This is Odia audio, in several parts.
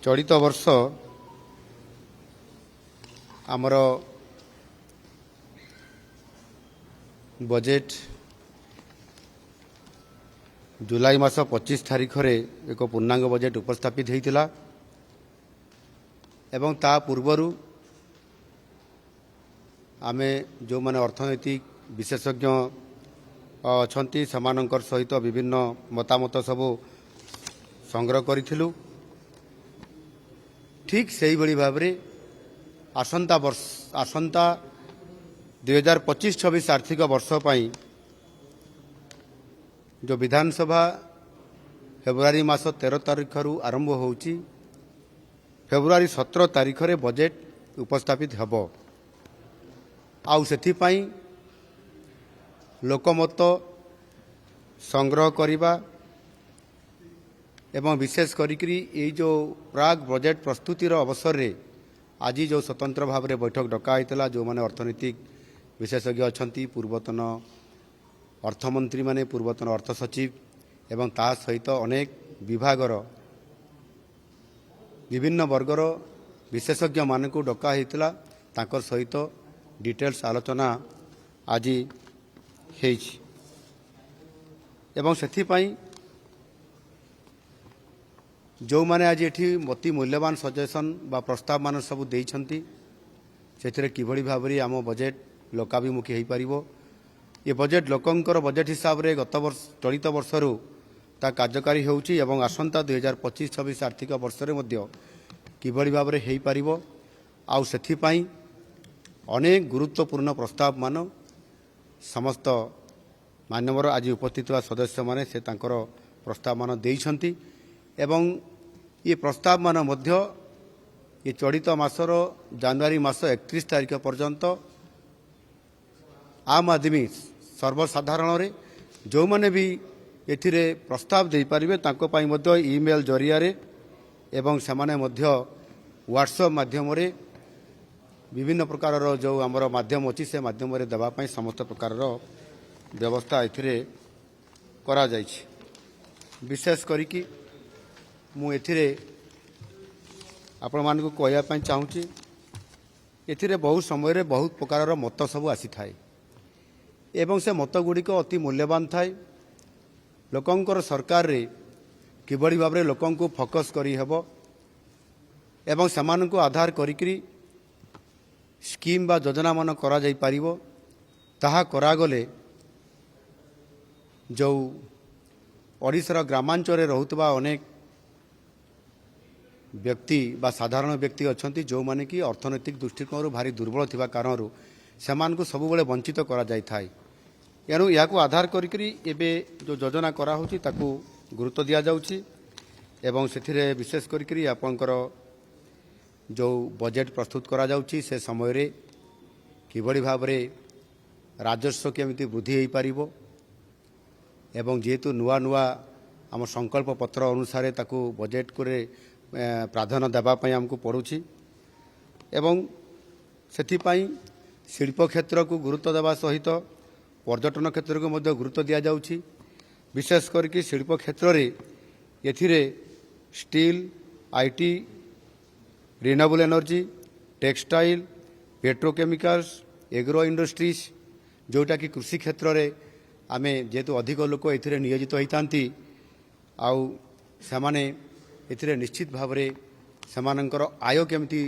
चलित वर्ष आमर बजेट जुलाई मास 25 तारिख रे एक पूर्णांग बजेट उपस्थापित होता एवं ता पूर्वरु आमे जो माने अर्थनैतिक विशेषज्ञ अछंती समानकर सहित विभिन्न मतामत सब संग्रह करिथिलु। ठीक से ही बड़ी भाव रे आसंता 2025-26 आर्थिक वर्ष पाई जो विधानसभा फेब्रुआरी मास 13 तारिख रु आरंभ होउची फेब्रुआरी 17 तारिख रे बजेट उपस्थापित हबो। आउ सेथि पाई लोकमत संग्रह करिबा एवं विशेष करिकरी ये जो प्राग बजेट प्रस्तुतिर अवसर रे आज जो स्वतंत्र भाव में बैठक डका होता जो माने अर्थनैतिक विशेषज्ञ अछंती पूर्वतन अर्थमंत्री माने पूर्वतन अर्थ सचिव एवं ता सहित अनेक विभागर विभिन्न वर्गर विशेषज्ञ मानक डका होता तांकर सहित डिटेल्स आलोचना आज हेछि एवं सेथि पई जो माने आज एठी अति मूल्यवान सजेशन बा प्रस्ताव मान सब देइछंती सेथिरे किभଳି भाबरी आम बजेट लोकाभिमुखी होई परिबो। ये बजेट लोकंकर बजेट हिसाब रे गत वर्ष चलित वर्षरु ता कार्यकारी होउची एवं आसंता 2025-26 आर्थिक वर्ष रे मध्य किभଳି भाबरे होई परिबो। आउ सेथि पई अनेक गुरुत्वपूर्ण प्रस्ताव मान समस्त मान्यवर आज उपस्थित सदस्य माने से तांकर प्रस्ताव मान देइछंती एवं ये प्रस्ताव मान मध्य ये चलित मासर जनवरी मास 31 तारिख पर्यंत आम आदमी सर्वसाधारण रे जो माने भी एथिरे प्रस्ताव दे पारिबे तांको पाई मध्य ईमेल जरिया रे एवं समाने मध्य व्हाट्सएप माध्यम रे विभिन्न प्रकार जो आमर माध्यम अच्छी से माध्यम रे देबा पाई समस्त प्रकार व्यवस्था एथिरे करा जायछि। विशेष करिकि मु एथिरे आपण मानकु कहया पाई चाहूची एथिरे बहुत समय रे बहुत प्रकार मत सब आसी थाए एवं से मत गुड़िक अति मूल्यवान थाए लोकंकर सरकार रे किबड़ी भाव रे लोकंकु फोकस करी हेबो एवं समानकु आधार करिकरी स्कीम बा योजना मान करा जाई पारिबो ताहा करागले जो ओडिशार ग्रामांचल रे रहुतबा अनेक व्यक्ति बा साधारण व्यक्ति अछंती जो माने कि अर्थनैतिक दृष्टिकोण भारी दुर्बल थिबा कारणरू सेमानकु सब बेले वंचित करा जाय थाए। एणु याकु आधार करिकरी एबे जो योजना करा होची ताकू गुरुत्व दिया जाउची एवं सेथिरे विशेष करिकरी आपनकर जो बजेट प्रस्तुत करा जाउची से समय रे किबड़ी भाव रे राजस्व केमिति वृद्धि होई पारिबो एवं जेतु नुआ नुआ आम संकल्प पत्र अनुसार ताकू बजेट को प्राधान्य देबा पई हमको पड़ुछि एवं सेथिपाई शिल्प क्षेत्र को गुरुत्व देवा सहित पर्यटन क्षेत्र को मध्य गुरुत्व दिया जाउछि। विशेष करके शिल्प क्षेत्र रे एथिरे steel IT renewable energy textile petrochemicals agro industries जोटा कि कृषि क्षेत्र रे आमे जेतु अधिक लोक एथिरे नियोजित होइतांती आउ सेमाने एथिरे निश्चित भाव रे सेमानंकर आय केमिति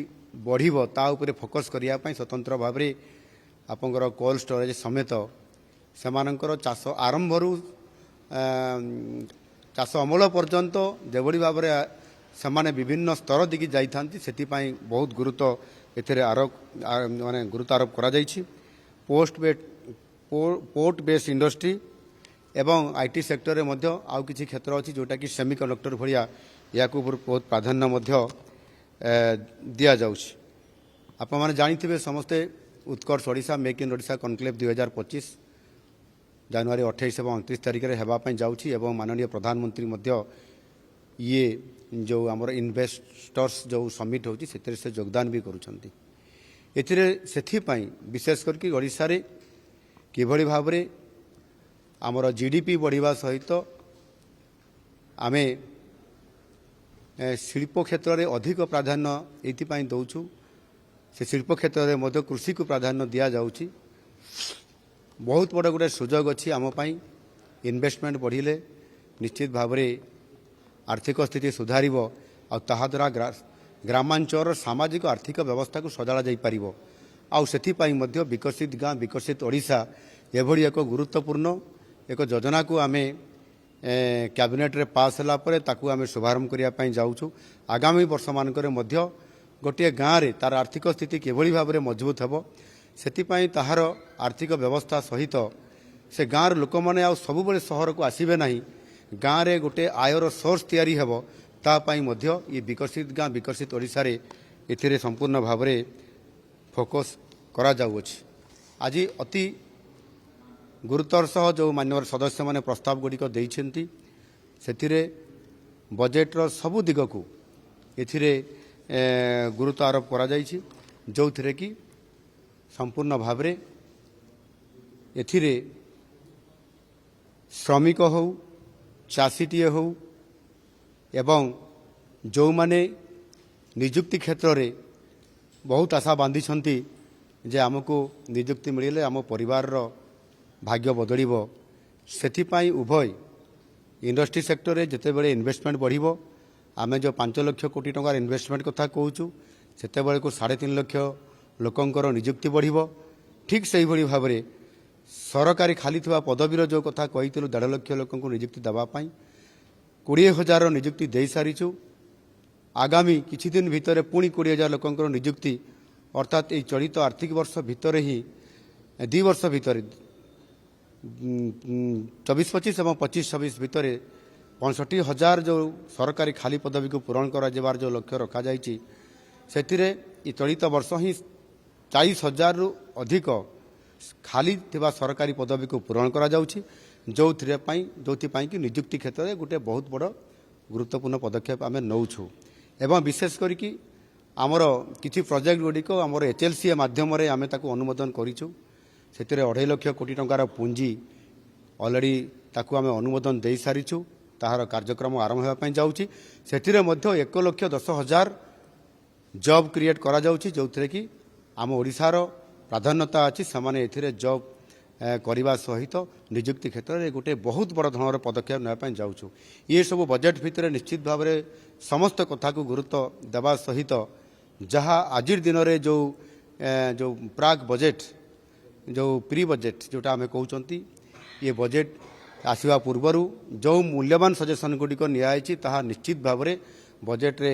बढ़िबो ता उपरे फोकस करिया पई स्वतंत्र भाव रे आपनकर कोल्ड स्टोरेज समेत सेमानंकर चाष आरंभरू चाष अमल पर्यंत जेबड़ी भाव रे सेमाने विभिन्न स्तर दिगी जाइथांती सेति पई बहुत गुरुत्व एथिरे आरोप माने गुरुत्व आरोप करा जाइछि। पोर्ट बेस्ड इंडस्ट्री एवं आईटी सेक्टर रे मध्य आउ किछि क्षेत्र अछि जोटा कि सेमीकंडक्टर भलिया याकू बहुत प्राधान्य मध्य दिया जाउछि। आप माने जानिथिबे समस्ते Utkarsh Odisha make in Odisha conclave 2025 जनवरी 28 एवं 29 तारिख रे हेबा पई जाउछि एवं माननीय प्रधानमंत्री मध्य ये जो आमर इन्वेस्टर्स जो समिट होछि सेतरे से योगदान भी करूछंती। एथिरे सेथि पई विशेष करके ओडिशा रे किभଳି भाबरे आमर जीडीपी बढ़िबा सहित आमे ଶିଳ୍ପ କ୍ଷେତ୍ରରେ ଅଧିକ ପ୍ରାଧାନ୍ୟ ଏଇଥିପାଇଁ ଦେଉଛୁ ସେ ଶିଳ୍ପ କ୍ଷେତ୍ରରେ ମଧ୍ୟ କୃଷିକୁ ପ୍ରାଧାନ୍ୟ ଦିଆଯାଉଛି। ବହୁତ ବଡ଼ ଗୋଟେ ସୁଯୋଗ ଅଛି ଆମ ପାଇଁ। ଇନଭେଷ୍ଟମେଣ୍ଟ ବଢ଼ିଲେ ନିଶ୍ଚିତ ଭାବରେ ଆର୍ଥିକ ସ୍ଥିତି ସୁଧାରିବ ଆଉ ତାହାଦ୍ୱାରା ଗ୍ରାମାଞ୍ଚଳର ସାମାଜିକ ଆର୍ଥିକ ବ୍ୟବସ୍ଥାକୁ ସଜାଡ଼ା ଯାଇପାରିବ। ଆଉ ସେଥିପାଇଁ ମଧ୍ୟ ବିକଶିତ ଗାଁ ବିକଶିତ ଓଡ଼ିଶା ଏଭଳି ଏକ ଗୁରୁତ୍ୱପୂର୍ଣ୍ଣ ଏକ ଯୋଜନାକୁ ଆମେ କ୍ୟାବିନେଟ୍ରେ ପାସ୍ ହେଲା ପରେ ତାକୁ ଆମେ ଶୁଭାରମ୍ଭ କରିବା ପାଇଁ ଯାଉଛୁ। ଆଗାମୀ ବର୍ଷମାନଙ୍କରେ ମଧ୍ୟ ଗୋଟିଏ ଗାଁରେ ତା'ର ଆର୍ଥିକ ସ୍ଥିତି କିଭଳି ଭାବରେ ମଜବୁତ ହେବ ସେଥିପାଇଁ ତାହାର ଆର୍ଥିକ ବ୍ୟବସ୍ଥା ସହିତ ସେ ଗାଁର ଲୋକମାନେ ଆଉ ସବୁବେଳେ ସହରକୁ ଆସିବେ ନାହିଁ, ଗାଁରେ ଗୋଟିଏ ଆୟର ସୋର୍ସ ତିଆରି ହେବ, ତା ପାଇଁ ମଧ୍ୟ ଏ ବିକଶିତ ଗାଁ ବିକଶିତ ଓଡ଼ିଶାରେ ଏଥିରେ ସମ୍ପୂର୍ଣ୍ଣ ଭାବରେ ଫୋକସ୍ କରାଯାଉଅଛି। ଆଜି ଅତି ଗୁରୁତ୍ୱର ସହ ଯେଉଁ ମାନ୍ୟବର ସଦସ୍ୟମାନେ ପ୍ରସ୍ତାବ ଗୁଡ଼ିକ ଦେଇଛନ୍ତି ସେଥିରେ ବଜେଟ୍ର ସବୁ ଦିଗକୁ ଏଥିରେ ଗୁରୁତ୍ୱ ଆରୋପ କରାଯାଇଛି, ଯେଉଁଥିରେ କି ସମ୍ପୂର୍ଣ୍ଣ ଭାବରେ ଏଥିରେ ଶ୍ରମିକ ହେଉ ଚାଷୀଟିଏ ହେଉ ଏବଂ ଯେଉଁମାନେ ନିଯୁକ୍ତି କ୍ଷେତ୍ରରେ ବହୁତ ଆଶା ବାନ୍ଧିଛନ୍ତି ଯେ ଆମକୁ ନିଯୁକ୍ତି ମିଳିଲେ ଆମ ପରିବାରର ଭାଗ୍ୟ ବଦଳିବ, ସେଥିପାଇଁ ଉଭୟ ଇଣ୍ଡଷ୍ଟ୍ରି ସେକ୍ଟରରେ ଯେତେବେଳେ ଇନଭେଷ୍ଟମେଣ୍ଟ ବଢ଼ିବ, ଆମେ ଯେଉଁ 5 ଲକ୍ଷ କୋଟି ଟଙ୍କାର ଇନଭେଷ୍ଟମେଣ୍ଟ କଥା କହୁଛୁ ସେତେବେଳକୁ 3.5 ଲକ୍ଷ ଲୋକଙ୍କର ନିଯୁକ୍ତି ବଢ଼ିବ। ଠିକ୍ ସେହିଭଳି ଭାବରେ ସରକାରୀ ଖାଲି ଥିବା ପଦବୀର ଯେଉଁ କଥା କହିଥିଲୁ 1.5 ଲକ୍ଷ ଲୋକଙ୍କୁ ନିଯୁକ୍ତି ଦେବା ପାଇଁ 20,000 ନିଯୁକ୍ତି ଦେଇସାରିଛୁ। ଆଗାମୀ କିଛି ଦିନ ଭିତରେ ପୁଣି 20,000 ଲୋକଙ୍କର ନିଯୁକ୍ତି ଅର୍ଥାତ୍ ଏହି ଚଳିତ ଆର୍ଥିକ ବର୍ଷ ଭିତରେ ହିଁ 2 ବର୍ଷ ଭିତରେ 24-25 ଏବଂ 25-26 ଭିତରେ 65,000 ଯେଉଁ ସରକାରୀ ଖାଲି ପଦବୀକୁ ପୂରଣ କରାଯିବାର ଯେଉଁ ଲକ୍ଷ୍ୟ ରଖାଯାଇଛି ସେଥିରେ ଏ ଚଳିତ ବର୍ଷ ହିଁ 40,000ରୁ ଅଧିକ ଖାଲି ଥିବା ସରକାରୀ ପଦବୀକୁ ପୂରଣ କରାଯାଉଛି, ଯେଉଁଥିପାଇଁ କି ନିଯୁକ୍ତି କ୍ଷେତ୍ରରେ ଗୋଟିଏ ବହୁତ ବଡ଼ ଗୁରୁତ୍ୱପୂର୍ଣ୍ଣ ପଦକ୍ଷେପ ଆମେ ନେଉଛୁ। ଏବଂ ବିଶେଷ କରିକି ଆମର କିଛି ପ୍ରୋଜେକ୍ଟ ଗୁଡ଼ିକ ଆମର HLCA ମାଧ୍ୟମରେ ଆମେ ତାକୁ ଅନୁମୋଦନ କରିଛୁ। ସେଥିରେ 2.5 ଲକ୍ଷ କୋଟି ଟଙ୍କାର ପୁଞ୍ଜି ଅଲରେଡ଼ି ତାକୁ ଆମେ ଅନୁମୋଦନ ଦେଇସାରିଛୁ, ତାହାର କାର୍ଯ୍ୟକ୍ରମ ଆରମ୍ଭ ହେବା ପାଇଁ ଯାଉଛି। ସେଥିରେ ମଧ୍ୟ 1,10,000 ଜବ୍ କ୍ରିଏଟ୍ କରାଯାଉଛି, ଯେଉଁଥିରେ କି ଆମ ଓଡ଼ିଶାର ପ୍ରାଧାନ୍ୟତା ଅଛି। ସେମାନେ ଏଥିରେ ଜବ୍ କରିବା ସହିତ ନିଯୁକ୍ତି କ୍ଷେତ୍ରରେ ଗୋଟିଏ ବହୁତ ବଡ଼ ଧରଣର ପଦକ୍ଷେପ ନେବା ପାଇଁ ଯାଉଛୁ। ଏସବୁ ବଜେଟ୍ ଭିତରେ ନିଶ୍ଚିତ ଭାବରେ ସମସ୍ତ କଥାକୁ ଗୁରୁତ୍ୱ ଦେବା ସହିତ ଯାହା ଆଜିର ଦିନରେ ଯେଉଁ ପ୍ରାକ୍ ବଜେଟ୍ ଯେଉଁ ପ୍ରି ବଜେଟ୍ ଯେଉଁଟା ଆମେ କହୁଛନ୍ତି, ଏ ବଜେଟ୍ ଆସିବା ପୂର୍ବରୁ ଯେଉଁ ମୂଲ୍ୟବାନ ସଜେସନ୍ ଗୁଡ଼ିକ ନିଆଯାଇଛି ତାହା ନିଶ୍ଚିତ ଭାବରେ ବଜେଟ୍ରେ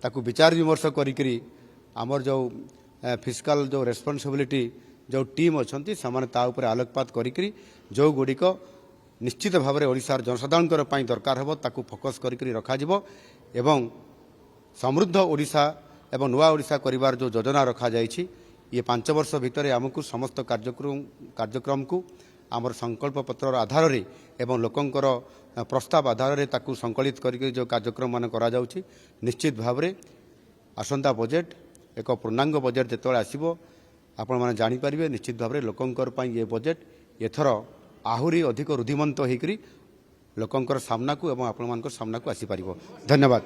ତାକୁ ବିଚାର ବିମର୍ଶ କରିକିରି ଆମର ଯେଉଁ ଫିସ୍କାଲ ଯେଉଁ ରେସ୍ପନ୍ସିବିଲିଟି ଯେଉଁ ଟିମ୍ ଅଛନ୍ତି ସେମାନେ ତା ଉପରେ ଆଲୋକପାତ କରିକିରି ଯେଉଁଗୁଡ଼ିକ ନିଶ୍ଚିତ ଭାବରେ ଓଡ଼ିଶାର ଜନସାଧାରଣଙ୍କର ପାଇଁ ଦରକାର ହେବ ତାକୁ ଫୋକସ୍ କରିକିରି ରଖାଯିବ ଏବଂ ସମୃଦ୍ଧ ଓଡ଼ିଶା ଏବଂ ନୂଆ ଓଡ଼ିଶା କରିବାର ଯେଉଁ ଯୋଜନା ରଖାଯାଇଛି ଇଏ 5 ବର୍ଷ ଭିତରେ ଆମକୁ ସମସ୍ତ କାର୍ଯ୍ୟକ୍ରମକୁ ଆମର ସଂକଳ୍ପ ପତ୍ରର ଆଧାରରେ ଏବଂ ଲୋକଙ୍କର ପ୍ରସ୍ତାବ ଆଧାରରେ ତାକୁ ସଂକଳିତ କରିକି ଯେଉଁ କାର୍ଯ୍ୟକ୍ରମ ମାନ କରାଯାଉଛି ନିଶ୍ଚିତ ଭାବରେ ଆସନ୍ତା ବଜେଟ୍ ଏକ ପୂର୍ଣ୍ଣାଙ୍ଗ ବଜେଟ୍ ଯେତେବେଳେ ଆସିବ ଆପଣମାନେ ଜାଣିପାରିବେ ନିଶ୍ଚିତ ଭାବରେ ଲୋକଙ୍କର ପାଇଁ ଏ ବଜେଟ୍ ଏଥର ଆହୁରି ଅଧିକ ରୁଦ୍ଧିମନ୍ତ ହୋଇକରି ଲୋକଙ୍କର ସାମ୍ନାକୁ ଏବଂ ଆପଣମାନଙ୍କର ସାମ୍ନାକୁ ଆସିପାରିବ। ଧନ୍ୟବାଦ।